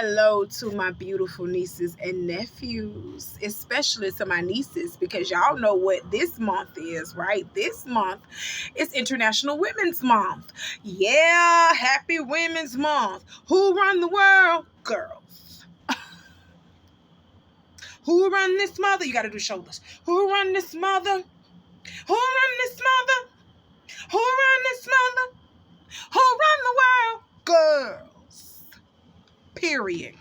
hello to my beautiful nieces and nephews, especially to my nieces, because y'all know what this month is, right? This month is International Women's Month. Yeah, happy Women's Month. Who run the world? Girls. Who run this mother? You got to do shoulders. Who run this mother? Who run this mother? Who run this mother? Who run the world? Girls. Period.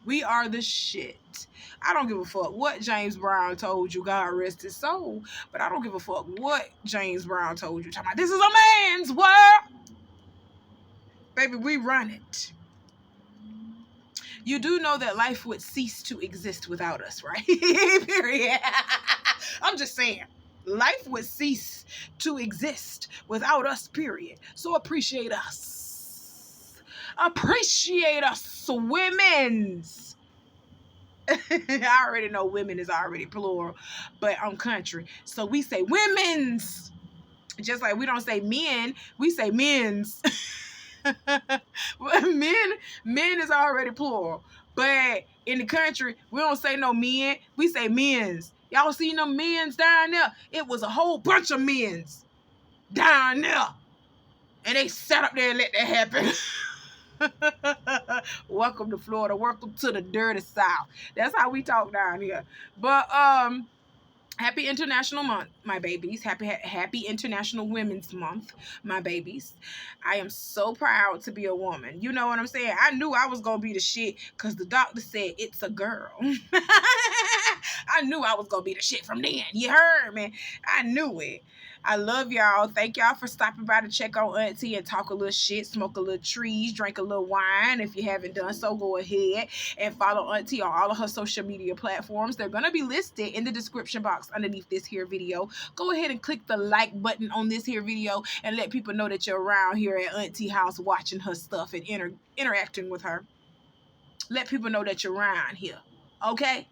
We are the shit. I don't give a fuck what James Brown told you, God rest his soul, but I don't give a fuck what James Brown told you. Talking about, this is a man's world. Baby, we run it. You do know that life would cease to exist without us, right? Period. I'm just saying. Life would cease to exist without us, period. So appreciate us. Appreciate us, women's. I already know women is already plural, but I'm country. So we say women's. Just like we don't say men, we say men's. men is already plural. But in the country, we don't say no men, we say men's. Y'all see them men's down there? It was a whole bunch of men's down there. And they sat up there and let that happen. Welcome to Florida. Welcome to the dirty South. That's how we talk down here. But happy International Month, my babies. Happy International Women's Month, my babies. I am so proud to be a woman. You know what I'm saying? I knew I was going to be the shit because the doctor said it's a girl. I knew I was going to be the shit from then. You heard me? I knew it. I love y'all. Thank y'all for stopping by to check on Auntie and talk a little shit, smoke a little trees, drink a little wine. If you haven't done so, go ahead and follow Auntie on all of her social media platforms. They're going to be listed in the description box underneath this here video. Go ahead and click the like button on this here video and let people know that you're around here at Auntie house watching her stuff and interacting with her. Let people know that you're around here. Okay?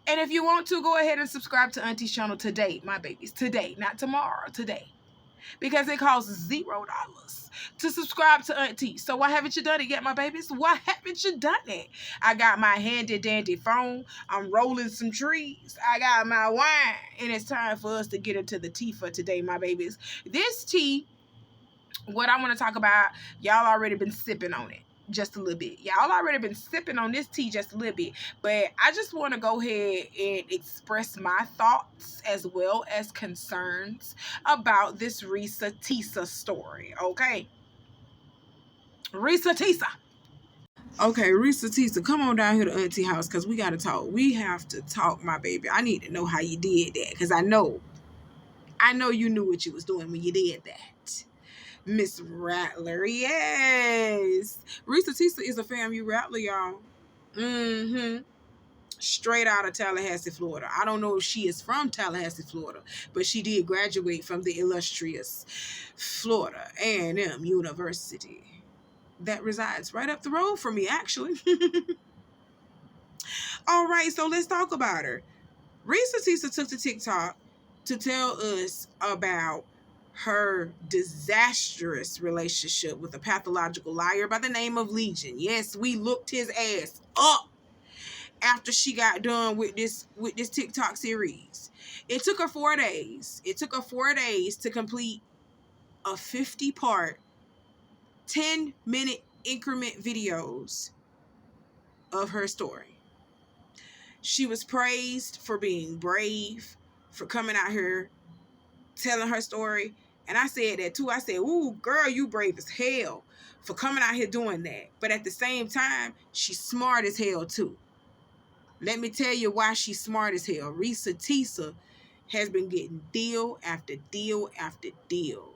And if you want to, go ahead and subscribe to Auntie's channel today, my babies. Today, not tomorrow, today. Because it costs $0 to subscribe to Auntie. So why haven't you done it yet, my babies? Why haven't you done it? I got my handy dandy phone. I'm rolling some trees. I got my wine. And it's time for us to get into the tea for today, my babies. This tea, what I want to talk about, y'all already been sipping on it. Just a little bit. Y'all already been sipping on this tea just a little bit. But I just want to go ahead and express my thoughts as well as concerns about this Reesa Teesa story. Okay? Reesa Teesa. Okay, Reesa Teesa, come on down here to Auntie house because we got to talk. We have to talk, my baby. I need to know how you did that because I know you knew what you was doing when you did that. Miss Rattler, yes. Reesa Teesa is a FAMU Rattler, y'all. Straight out of Tallahassee, Florida. I don't know if she is from Tallahassee, Florida, but she did graduate from the illustrious Florida A&M University. That resides right up the road from me, actually. All right, so let's talk about her. Reesa Teesa took to TikTok to tell us about her disastrous relationship with a pathological liar by the name of Legion. Yes, we looked his ass up after she got done with this TikTok series. It took her 4 days. It took her 4 days to complete a 50-part, 10-minute increment videos of her story. She was praised for being brave, for coming out here telling her story. And I said that too. I said, ooh, girl, you brave as hell for coming out here doing that. But at the same time, she's smart as hell too. Let me tell you why she's smart as hell. Reesa Teesa has been getting deal after deal after deal.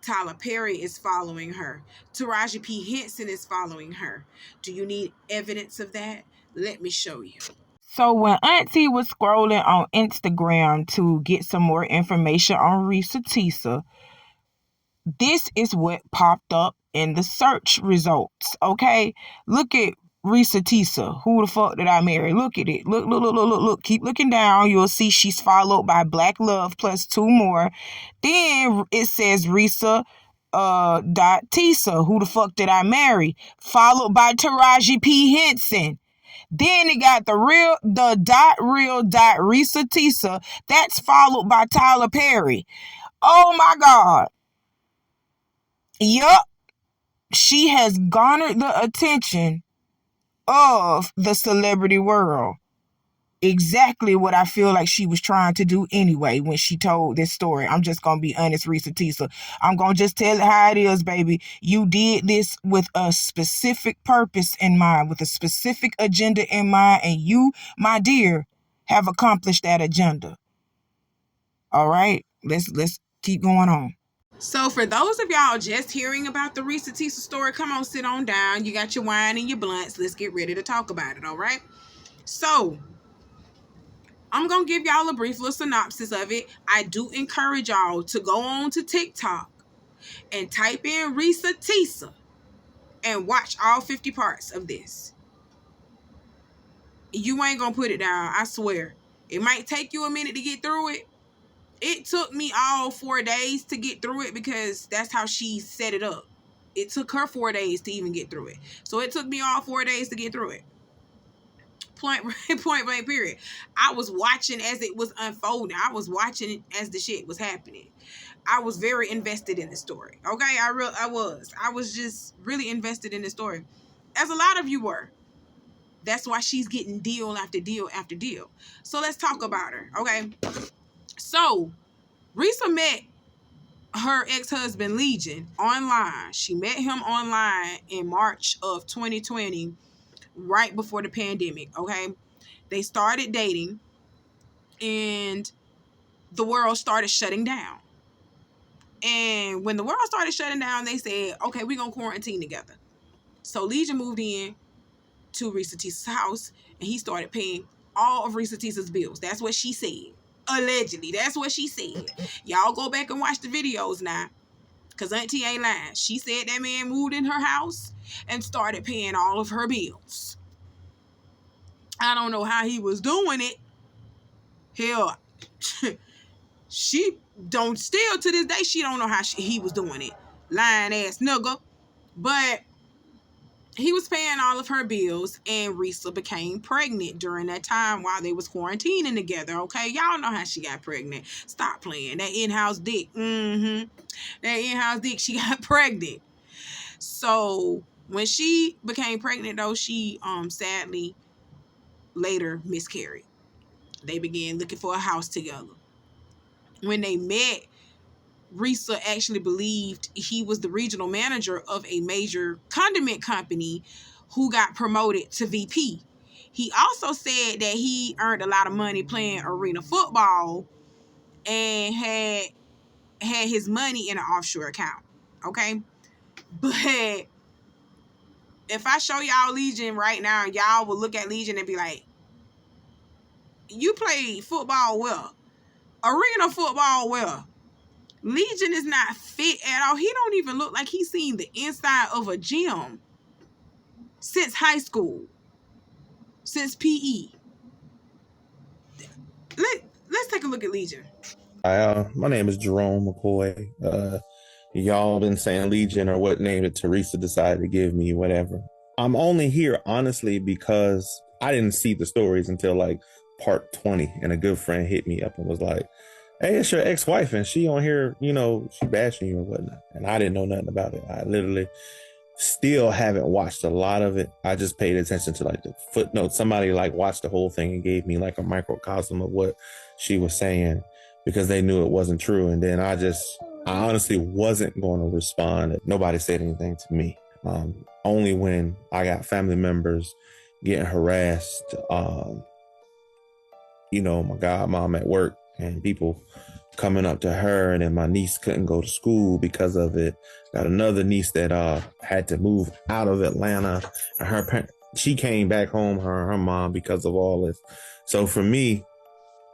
Tyler Perry is following her. Taraji P. Henson is following her. Do you need evidence of that? Let me show you. So when Auntie was scrolling on Instagram to get some more information on Reesa Teesa, this is what popped up in the search results, okay? Look at Reesa Teesa. Who the fuck did I marry? Look at it. Look. Keep looking down. You'll see she's followed by Black Love plus 2 more. Then it says Reesa dot Teesa, who the fuck did I marry? Followed by Taraji P. Henson. Then it got the dot real dot Reesa Teesa. That's followed by Tyler Perry. Oh my God. Yup. She has garnered the attention of the celebrity world. Exactly what I feel like she was trying to do anyway when she told this story. I'm just going to be honest, Reesa Teesa. I'm going to just tell it how it is, baby. You did this with a specific purpose in mind, with a specific agenda in mind, and you, my dear, have accomplished that agenda. All right? Let's keep going on. So for those of y'all just hearing about the Reesa Teesa story, come on, sit on down. You got your wine and your blunts. Let's get ready to talk about it, all right? So I'm going to give y'all a brief little synopsis of it. I do encourage y'all to go on to TikTok and type in Reesa Teesa and watch all 50 parts of this. You ain't going to put it down, I swear. It might take you a minute to get through it. It took me all 4 days to get through it because that's how she set it up. It took her 4 days to even get through it. So it took me all 4 days to get through it. Point blank, period. I was watching as it was unfolding. I was watching it as the shit was happening. I was very invested in the story. Okay, I was just really invested in the story, as a lot of you were. That's why she's getting deal after deal after deal. So let's talk about her. Okay, so Reesa met her ex-husband Legion online. She met him online in March of 2020, right before the pandemic. Okay, they started dating and the world started shutting down. And when the world started shutting down, they said, okay, we're going to quarantine together. So Legion moved in to Reesa Teesa's house and he started paying all of Reesa Teesa's bills. That's what she said. Allegedly. That's what she said. Y'all go back and watch the videos now, because Auntie ain't lying. She said that man moved in her house and started paying all of her bills. I don't know how he was doing it. Hell, she don't, still to this day, she don't know how he was doing it. Lying ass nigga. But he was paying all of her bills, and Reesa became pregnant during that time while they was quarantining together. Okay, y'all know how she got pregnant. Stop playing. That in-house dick. That in-house dick, she got pregnant. So when she became pregnant, though, she sadly later miscarried. They began looking for a house together. When they met, Reesa actually believed he was the regional manager of a major condiment company who got promoted to VP. He also said that he earned a lot of money playing arena football and had his money in an offshore account. Okay? But if I show y'all Legion right now, y'all will look at Legion and be like, you play football well. Arena football well. Legion is not fit at all. He don't even look like he's seen the inside of a gym since high school, since PE. Let's take a look at Legion. Hi, my name is Jerome McCoy. Y'all been saying Legion or what name that Teresa decided to give me, whatever. I'm only here, honestly, because I didn't see the stories until like part 20, and a good friend hit me up and was like, hey, it's your ex-wife, and she on here, you know, she bashing you or whatnot. And I didn't know nothing about it. I literally still haven't watched a lot of it. I just paid attention to like the footnotes. Somebody like watched the whole thing and gave me like a microcosm of what she was saying, because they knew it wasn't true. And then I honestly wasn't going to respond. Nobody said anything to me. Only when I got family members getting harassed, you know, my godmom at work and people coming up to her, and then my niece couldn't go to school because of it. Got another niece that had to move out of Atlanta, and she came back home, her mom, because of all this. So for me,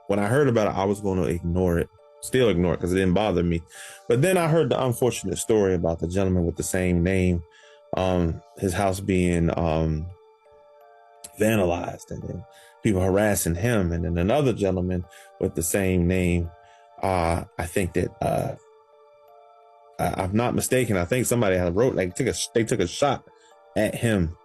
when I heard about it, I was going to ignore it, still ignore it, because it didn't bother me. But then I heard the unfortunate story about the gentleman with the same name, his house being vandalized, and then people harassing him, and then another gentleman with the same name. I think that I'm not mistaken, I think somebody had wrote like they took a shot at him.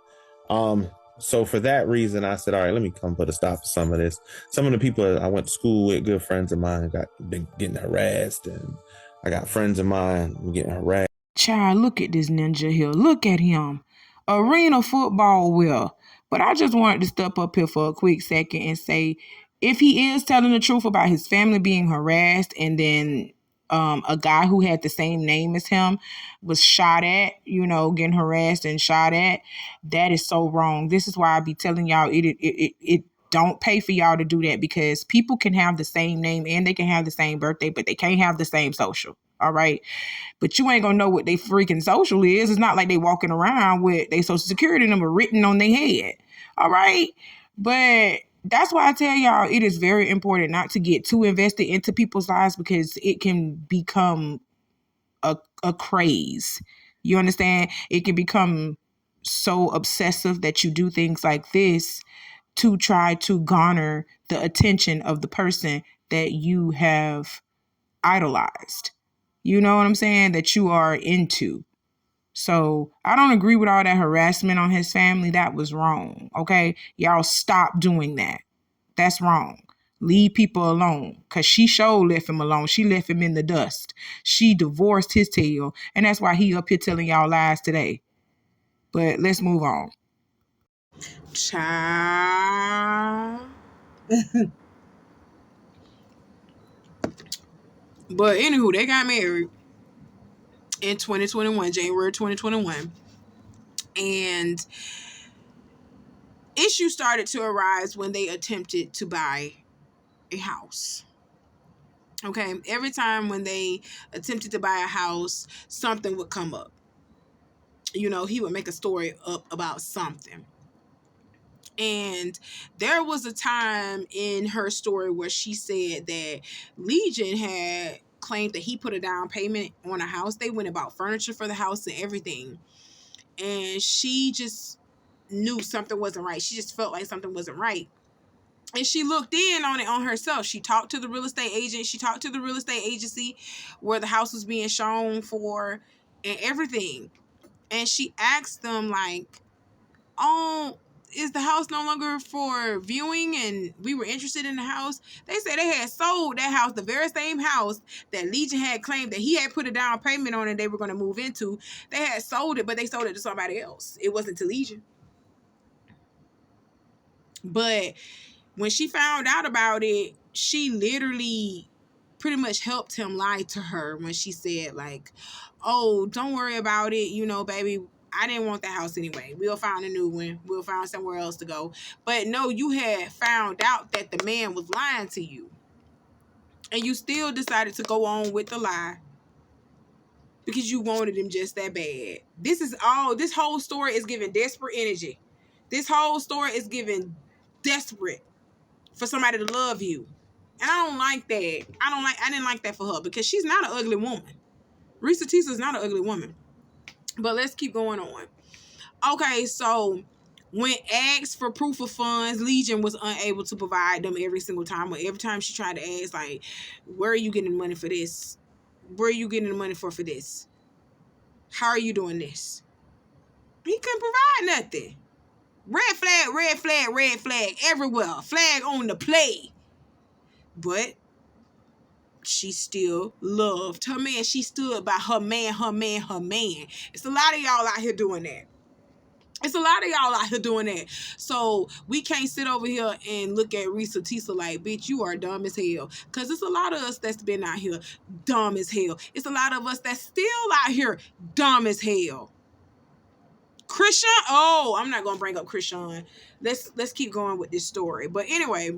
So for that reason, I said, all right, let me come put a stop to some of this. Some of the people I went to school with, good friends of mine, been getting harassed, and I got friends of mine getting harassed. Child, look at this ninja here. Look at him. Arena football wear. But I just wanted to step up here for a quick second and say, if he is telling the truth about his family being harassed, and then a guy who had the same name as him was shot at, getting harassed and shot at, that is so wrong. This is why I be telling y'all it don't pay for y'all to do that, because people can have the same name and they can have the same birthday, but they can't have the same social. All right. But you ain't gonna know what they freaking social is. It's not like they walking around with their social security number written on their head. All right. But that's why I tell y'all it is very important not to get too invested into people's lives, because it can become a craze. You understand? It can become so obsessive that you do things like this to try to garner the attention of the person that you have idolized. You know what I'm saying? That you are into. So I don't agree with all that harassment on his family. That was wrong. Okay. Y'all stop doing that. That's wrong. Leave people alone. Cause she sure left him alone. She left him in the dust. She divorced his tail. And that's why he up here telling y'all lies today. But let's move on. Child. But anywho, they got married in 2021, January 2021. And issues started to arise when they attempted to buy a house. Okay, every time when they attempted to buy a house, something would come up. He would make a story up about something. And there was a time in her story where she said that Legion had claimed that he put a down payment on a house. They went and bought furniture for the house and everything. And she just knew something wasn't right. She just felt like something wasn't right. And she looked in on it on herself. She talked to the real estate agent. She talked to the real estate agency where the house was being shown for and everything. And she asked them like, oh, is the house no longer for viewing? And we were interested in the house. They said they had sold that house, the very same house that Legion had claimed that he had put a down payment on and they were going to move into. They had sold it, but they sold it to somebody else. It wasn't to Legion. But when she found out about it, she literally pretty much helped him lie to her when she said like, oh, don't worry about it. Baby, I didn't want that house anyway. We'll find a new one. We'll find somewhere else to go. But no, you had found out that the man was lying to you. And you still decided to go on with the lie because you wanted him just that bad. This whole story is giving desperate energy. This whole story is giving desperate for somebody to love you. And I don't like that. I didn't like that for her because she's not an ugly woman. Reesa Teesa is not an ugly woman. But let's keep going on. Okay, so when asked for proof of funds, Legion was unable to provide them every single time. Or every time she tried to ask, like, where are you getting the money for this? Where are you getting the money for this? How are you doing this? He couldn't provide nothing. Red flag, red flag, red flag everywhere. Flag on the play. But she still loved her man. She stood by her man, her man, her man. It's a lot of y'all out here doing that. So we can't sit over here and look at Reesa Teesa like, bitch, you are dumb as hell. Because it's a lot of us that's been out here dumb as hell. It's a lot of us that's still out here dumb as hell. Christian? Oh, I'm not going to bring up Christian. Let's keep going with this story. But anyway,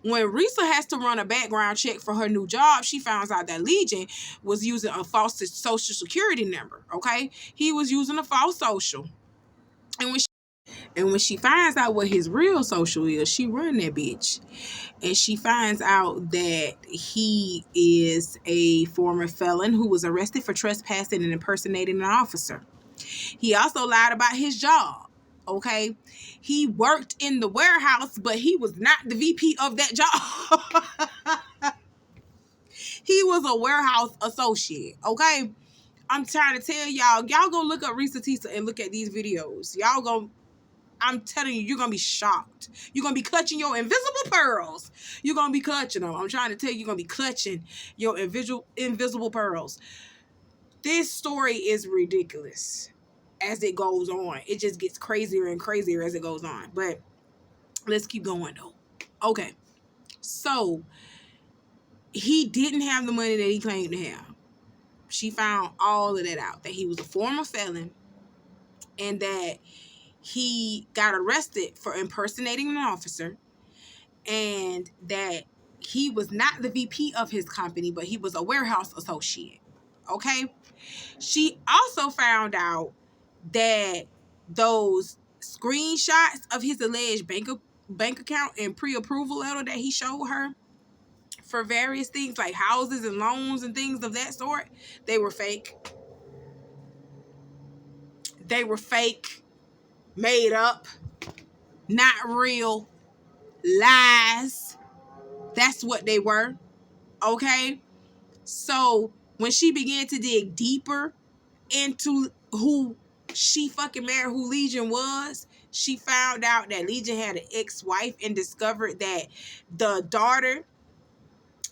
when Reesa has to run a background check for her new job, she finds out that Legion was using a false social security number, okay? He was using a false social. And when she finds out what his real social is, she run that bitch. And she finds out that he is a former felon who was arrested for trespassing and impersonating an officer. He also lied about his job. Okay, he worked in the warehouse, but he was not the VP of that job. He was a warehouse associate, okay? I'm trying to tell y'all go look up Reesa Teesa and look at these videos. I'm telling you, you're going to be shocked. You're going to be clutching your invisible pearls. You're going to be clutching them. I'm trying to tell you, you're going to be clutching your invisible pearls. This story is ridiculous as it goes on. It just gets crazier and crazier as it goes on. But let's keep going, though. Okay. So, he didn't have the money that he claimed to have. She found all of that out. That he was a former felon. And that he got arrested for impersonating an officer, and that he was not the VP of his company, but he was a warehouse associate. Okay? She also found out that those screenshots of his alleged bank account and pre-approval letter that he showed her for various things like houses and loans and things of that sort, they were fake. They were fake, made up, not real, lies. That's what they were. Okay? So when she began to dig deeper into who she fucking married, who Legion was, she found out that Legion had an ex-wife and discovered that the daughter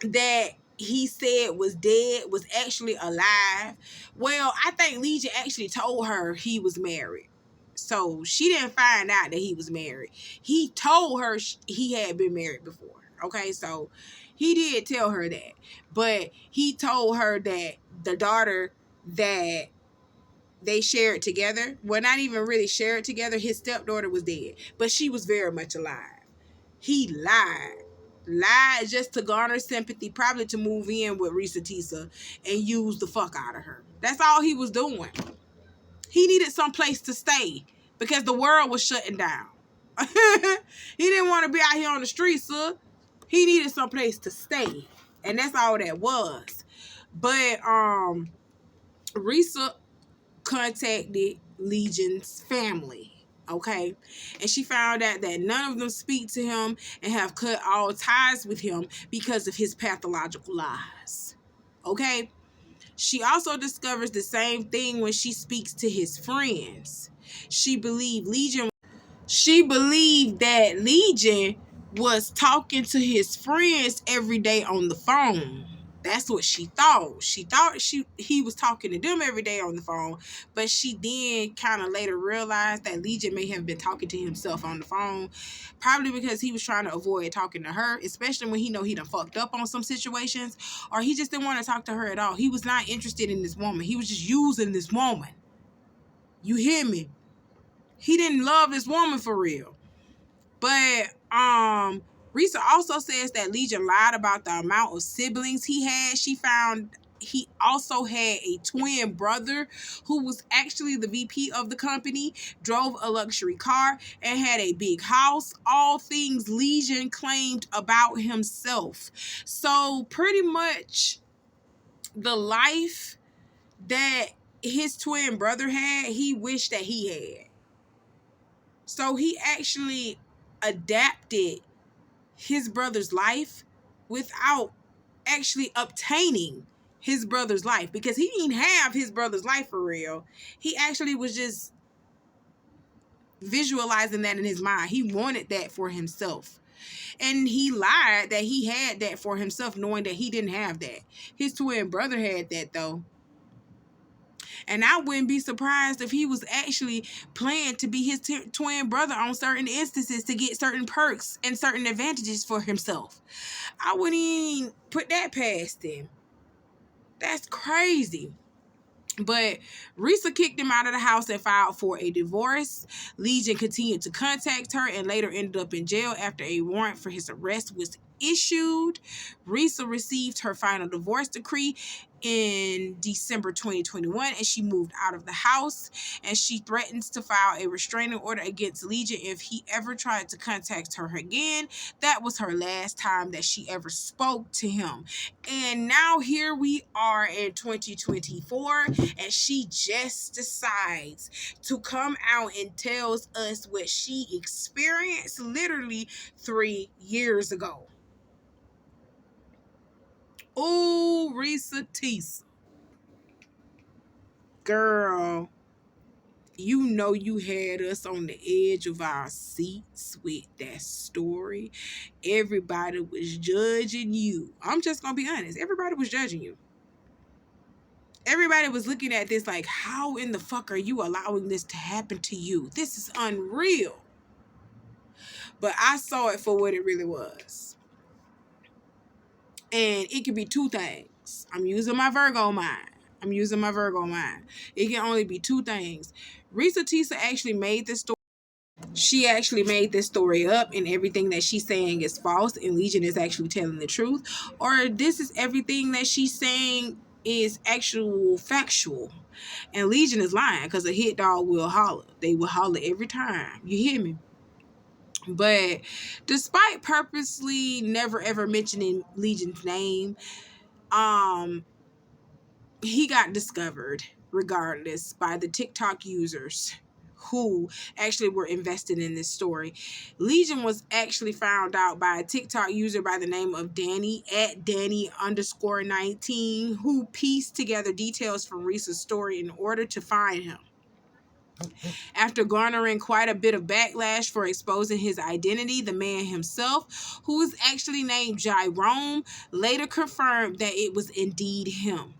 that he said was dead was actually alive. Well, I think Legion actually told her he was married. So she didn't find out that he was married. He told her he had been married before. Okay, so he did tell her that. But he told her that the daughter that they shared together, well, not even really shared together, his stepdaughter was dead. But she was very much alive. He lied just to garner sympathy, probably to move in with Reesa Teesa and use the fuck out of her. That's all he was doing. He needed some place to stay because the world was shutting down. He didn't want to be out here on the streets, sir. He needed some place to stay. And that's all that was. But Reesa contacted Legion's family. Okay, and she found out that none of them speak to him and have cut all ties with him because of his pathological lies. Okay, she also discovers the same thing when she speaks to his friends. She believed that Legion was talking to his friends every day on the phone. That's what she thought. She thought he was talking to them every day on the phone, but she then kind of later realized that Legion may have been talking to himself on the phone, probably because he was trying to avoid talking to her, especially when he know he done fucked up on some situations, or he just didn't want to talk to her at all. He was not interested in this woman. He was just using this woman. You hear me? He didn't love this woman for real. But Reesa also says that Legion lied about the amount of siblings he had. She found he also had a twin brother who was actually the VP of the company, drove a luxury car, and had a big house. All things Legion claimed about himself. So pretty much the life that his twin brother had, he wished that he had. So he actually adapted his brother's life without actually obtaining his brother's life, because he didn't have his brother's life for real. He actually was just visualizing that in his mind. He wanted that for himself. And he lied that he had that for himself, knowing that he didn't have that. His twin brother had that though. And I wouldn't be surprised if he was actually planned to be his twin brother on certain instances to get certain perks and certain advantages for himself. I wouldn't even put that past him. That's crazy. But Reesa kicked him out of the house and filed for a divorce. Legion continued to contact her and later ended up in jail after a warrant for his arrest was issued. Reesa received her final divorce decree in December 2021, and she moved out of the house, and she threatens to file a restraining order against Legion if he ever tried to contact her again. That was her last time that she ever spoke to him. And now here we are in 2024, and she just decides to come out and tells us what she experienced literally 3 years ago. Ooh Oh, Reesa Teesa. Girl, you know you had us on the edge of our seats with that story. Everybody was judging you. I'm just gonna be honest. Everybody was judging you. Everybody was looking at this like, how in the fuck are you allowing this to happen to you? This is unreal. But I saw it for what it really was. And it could be two things. I'm using my Virgo mind. It can only be two things. Reesa Teesa actually made this story. She actually made this story up, and everything that she's saying is false, and Legion is actually telling the truth. Or this is everything that she's saying is actual factual. And Legion is lying, because a hit dog will holler. They will holler every time. You hear me? But despite purposely never ever mentioning Legion's name, he got discovered regardless by the TikTok users who actually were invested in this story. Legion was actually found out by a TikTok user by the name of Danny at Danny_19, who pieced together details from Reese's story in order to find him. After garnering quite a bit of backlash for exposing his identity, the man himself, who was actually named Jerome, later confirmed that it was indeed him.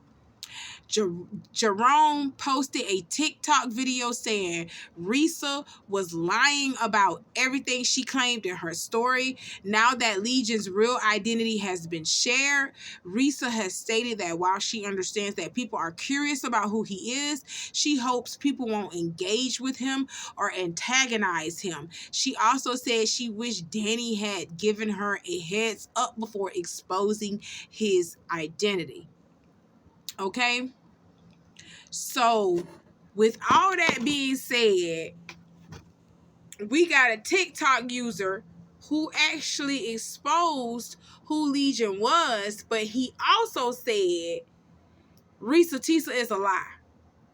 Jerome posted a TikTok video saying Reesa was lying about everything she claimed in her story. Now that Legion's real identity has been shared, Reesa has stated that while she understands that people are curious about who he is, she hopes people won't engage with him or antagonize him. She also said she wished Danny had given her a heads up before exposing his identity. Okay? So, with all that being said, we got a TikTok user who actually exposed who Legion was, but he also said Reesa Teesa is a lie.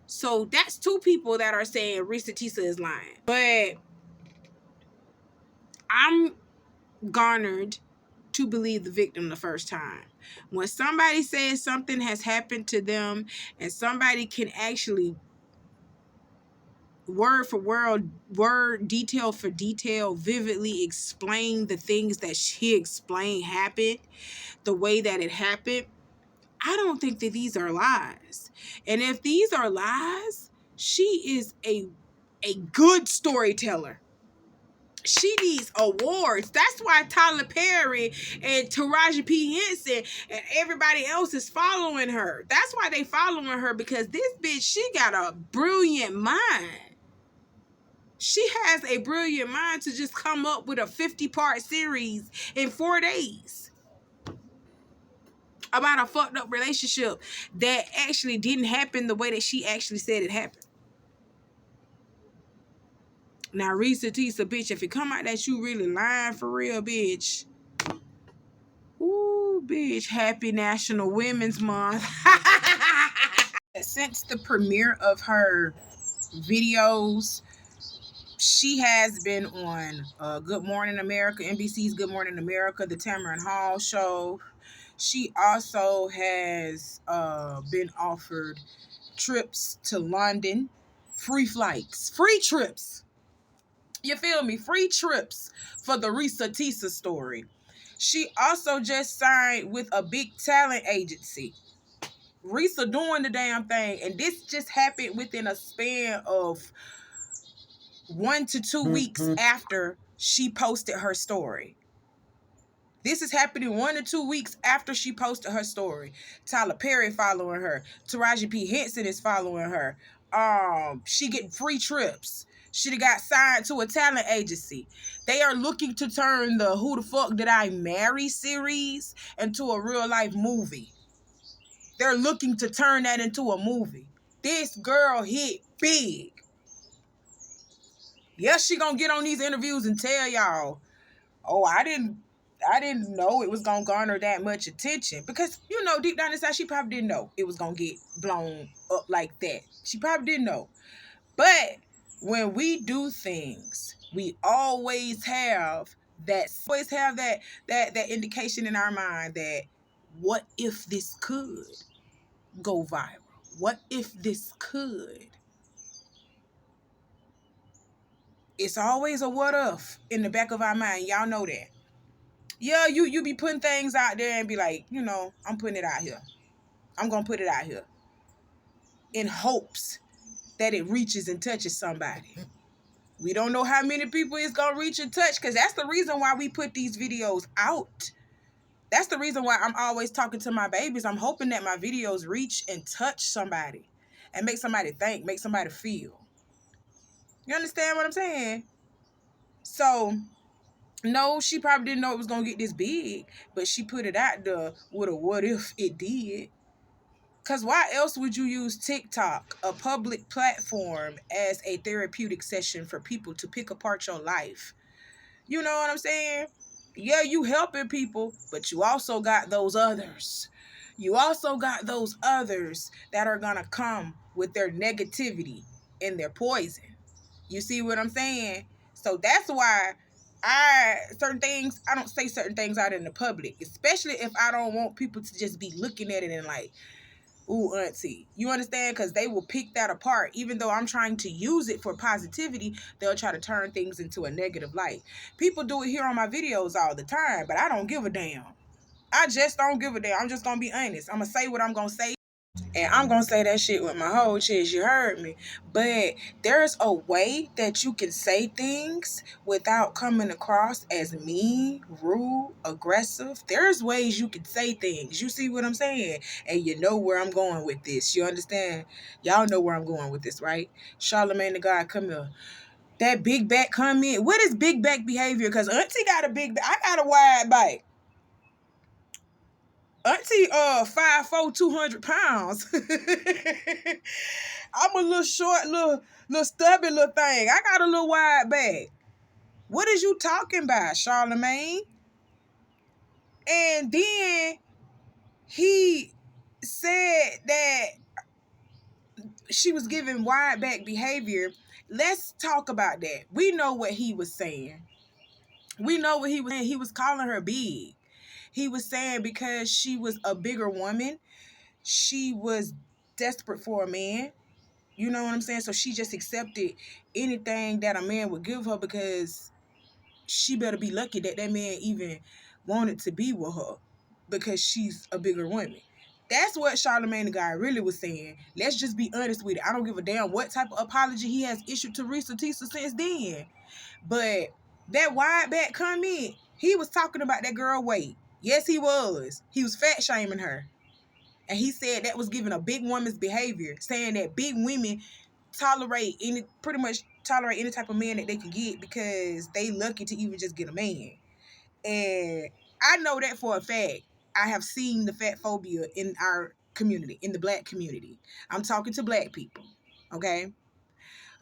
So that's two people that are saying Reesa Teesa is lying. But I'm garnered to believe the victim the first time. When somebody says something has happened to them and somebody can actually word for word, detail for detail, vividly explain the things that she explained happened, the way that it happened, I don't think that these are lies. And if these are lies, she is a good storyteller. She needs awards. That's why Tyler Perry and Taraji P. Henson and everybody else is following her. That's why they following her, because this bitch, she got a brilliant mind. She has a brilliant mind to just come up with a 50-part series in 4 days about a fucked up relationship that actually didn't happen the way that she actually said it happened. Now, Reesa Teesa, bitch, if it come out that you really lying for real, bitch. Ooh, bitch, happy National Women's Month. Since the premiere of her videos, she has been on Good Morning America, NBC's Good Morning America, the Tamron Hall show. She also has been offered trips to London, free flights, free trips. You feel me? Free trips for the Reesa Teesa story. She also just signed with a big talent agency. Reesa doing the damn thing, and this just happened within a span of 1 to 2 weeks after she posted her story. This is happening 1 to 2 weeks after she posted her story. Tyler Perry following her. Taraji P. Henson is following her. She getting free trips. She got signed to a talent agency. They are looking to turn the Who the Fuck Did I Marry series into a real life movie. They're looking to turn that into a movie. This girl hit big. Yes, she gonna get on these interviews and tell y'all, oh, I didn't know it was gonna garner that much attention. Because, you know, deep down inside, she probably didn't know it was gonna get blown up like that. She probably didn't know. But when we do things, we always have that indication in our mind that what if this could go viral? What if this could? It's always a what if in the back of our mind. Y'all know that. Yeah, you be putting things out there and be like, I'm putting it out here. I'm going to put it out here in hopes that it reaches and touches somebody. We don't know how many people it's going to reach and touch, because that's the reason why we put these videos out. That's the reason why I'm always talking to my babies. I'm hoping that my videos reach and touch somebody and make somebody think, make somebody feel. You understand what I'm saying? So, no, she probably didn't know it was going to get this big, but she put it out there with a what if it did. Because why else would you use TikTok, a public platform, as a therapeutic session for people to pick apart your life? You know what I'm saying? Yeah, you helping people, but you also got those others. You also got those others that are going to come with their negativity and their poison. You see what I'm saying? So that's why I don't say certain things out in the public, especially if I don't want people to just be looking at it and like, ooh, auntie. You understand? Because they will pick that apart. Even though I'm trying to use it for positivity, they'll try to turn things into a negative light. People do it here on my videos all the time, but I don't give a damn. I just don't give a damn. I'm just going to be honest. I'm going to say what I'm going to say. And I'm going to say that shit with my whole chest. You heard me. But there's a way that you can say things without coming across as mean, rude, aggressive. There's ways you can say things. You see what I'm saying? And you know where I'm going with this. You understand? Y'all know where I'm going with this, right? Charlamagne the God, come here. That big back comment. What is big back behavior? Because Auntie got a big back. I got a wide back. Auntie 5'4", 200 pounds. I'm a little short, little stubby little thing. I got a little wide back. What is you talking about, Charlamagne? And then he said that she was giving wide back behavior. Let's talk about that. We know what he was saying. We know what he was saying. He was calling her big. He was saying because she was a bigger woman, she was desperate for a man. You know what I'm saying? So she just accepted anything that a man would give her because she better be lucky that man even wanted to be with her because she's a bigger woman. That's what Charlamagne the God really was saying. Let's just be honest with it. I don't give a damn what type of apology he has issued to Reesa Teesa since then. But that wide back comment, he was talking about that girl weight. Yes, he was. He was fat shaming her. And he said that was giving a big woman's behavior, saying that big women pretty much tolerate any type of man that they can get because they lucky to even just get a man. And I know that for a fact. I have seen the fat phobia in our community, in the black community. I'm talking to black people, okay?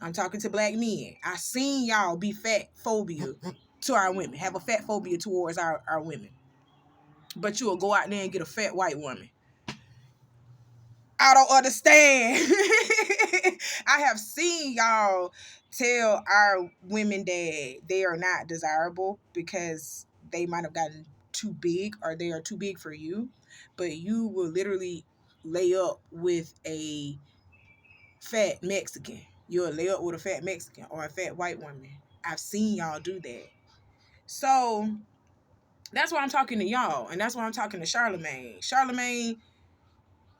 I'm talking to black men. I seen y'all be fat phobia to our women, have a fat phobia towards our women. But you will go out there and get a fat white woman. I don't understand. I have seen y'all tell our women that they are not desirable because they might have gotten too big or they are too big for you. But you will literally lay up with a fat Mexican. You'll lay up with a fat Mexican or a fat white woman. I've seen y'all do that. So that's why I'm talking to y'all. And that's why I'm talking to Charlamagne. Charlamagne,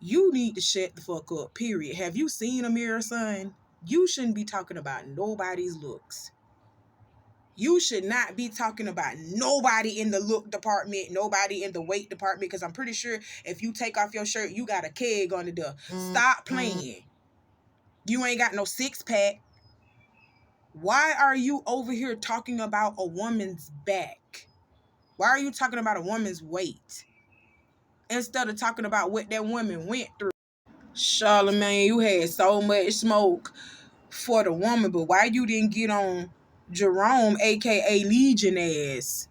you need to shut the fuck up, period. Have you seen a mirror, son? You shouldn't be talking about nobody's looks. You should not be talking about nobody in the look department, nobody in the weight department, because I'm pretty sure if you take off your shirt, you got a keg on the door. Stop playing. You ain't got no six-pack. Why are you over here talking about a woman's back? Why are you talking about a woman's weight? Instead of talking about what that woman went through. Charlamagne, you had so much smoke for the woman, but why you didn't get on Jerome, aka Legion ass?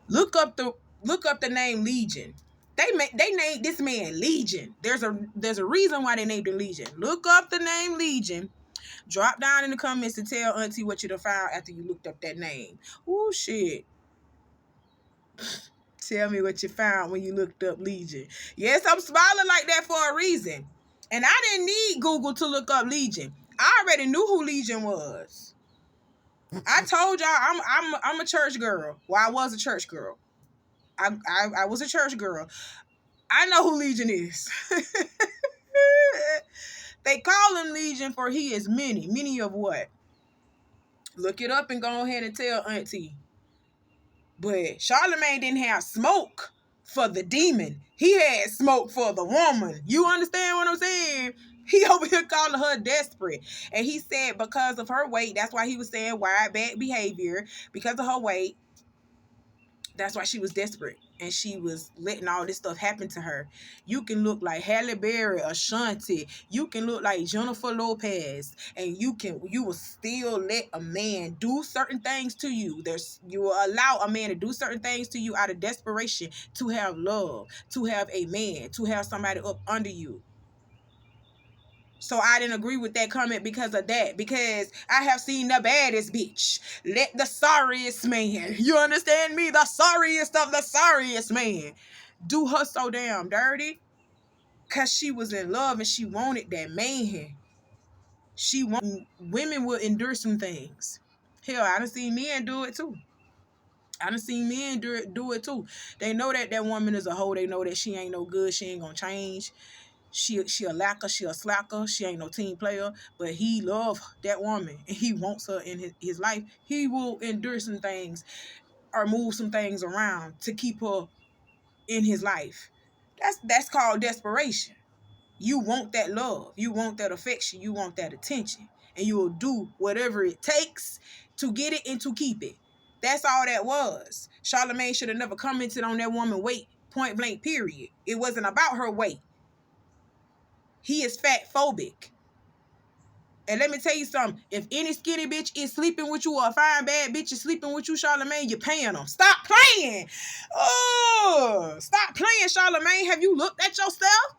Look up the name Legion. They named this man Legion. There's a reason why they named him Legion. Look up the name Legion. Drop down in the comments and tell Auntie what you done found after you looked up that name. Oh shit. Tell me what you found when you looked up Legion. Yes, I'm smiling like that for a reason. And I didn't need Google to look up Legion. I already knew who Legion was. I told y'all I'm a church girl. Well, I was a church girl. I was a church girl. I know who Legion is. They call him Legion for he is many. Many of what? Look it up and go ahead and tell Auntie. But Charlemagne didn't have smoke for the demon. He had smoke for the woman. You understand what I'm saying? He over here calling her desperate. And he said because of her weight, that's why he was saying wide back behavior. Because of her weight, that's why she was desperate. And she was letting all this stuff happen to her. You can look like Halle Berry or Auntie. You can look like Jennifer Lopez. And you will still let a man do certain things to you. You will allow a man to do certain things to you out of desperation to have love, to have a man, to have somebody up under you. So I didn't agree with that comment because of that. Because I have seen the baddest bitch let the sorriest man, you understand me? The sorriest of the sorriest man do her so damn dirty. Because she was in love and she wanted that man. Women will endure some things. Hell, I done seen men do it too. Do it too. They know that that woman is a hoe. They know that she ain't no good. She ain't gonna change. She a lacker, she a slacker, she ain't no team player, but he love that woman and he wants her in his life. He will endure some things or move some things around to keep her in his life. That's called desperation. You want that love, you want that affection, you want that attention, and you will do whatever it takes to get it and to keep it. That's all that was. Charlemagne should have never commented on that woman's weight, point blank, period. It wasn't about her weight. He is fat phobic. And let me tell you something. If any skinny bitch is sleeping with you or a fine bad bitch is sleeping with you, Charlemagne, you're paying them. Stop playing. Oh, stop playing, Charlemagne. Have you looked at yourself?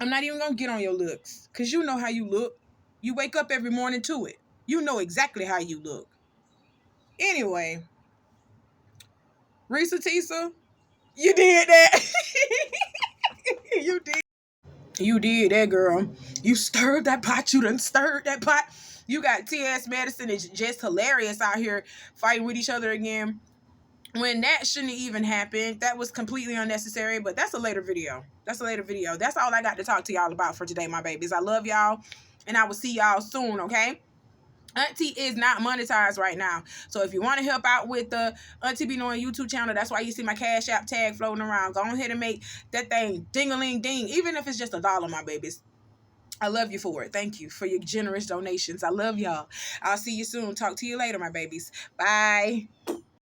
I'm not even going to get on your looks because you know how you look. You wake up every morning to it. You know exactly how you look. Anyway, Reesa, Teesa, you did that. You did. You did that, girl. You stirred that pot. You done stirred that pot. You got T.S. Madison is just hilarious out here fighting with each other again. When that shouldn't even happen. That was completely unnecessary, but that's a later video. That's all I got to talk to y'all about for today, my babies. I love y'all, and I will see y'all soon, okay? Auntie is not monetized right now. So if you want to help out with the Auntie Be Knowing YouTube channel, that's why you see my Cash App tag floating around. Go ahead and make that thing ding-a-ling-ding, even if it's just $1, my babies. I love you for it. Thank you for your generous donations. I love y'all. I'll see you soon. Talk to you later, my babies. Bye.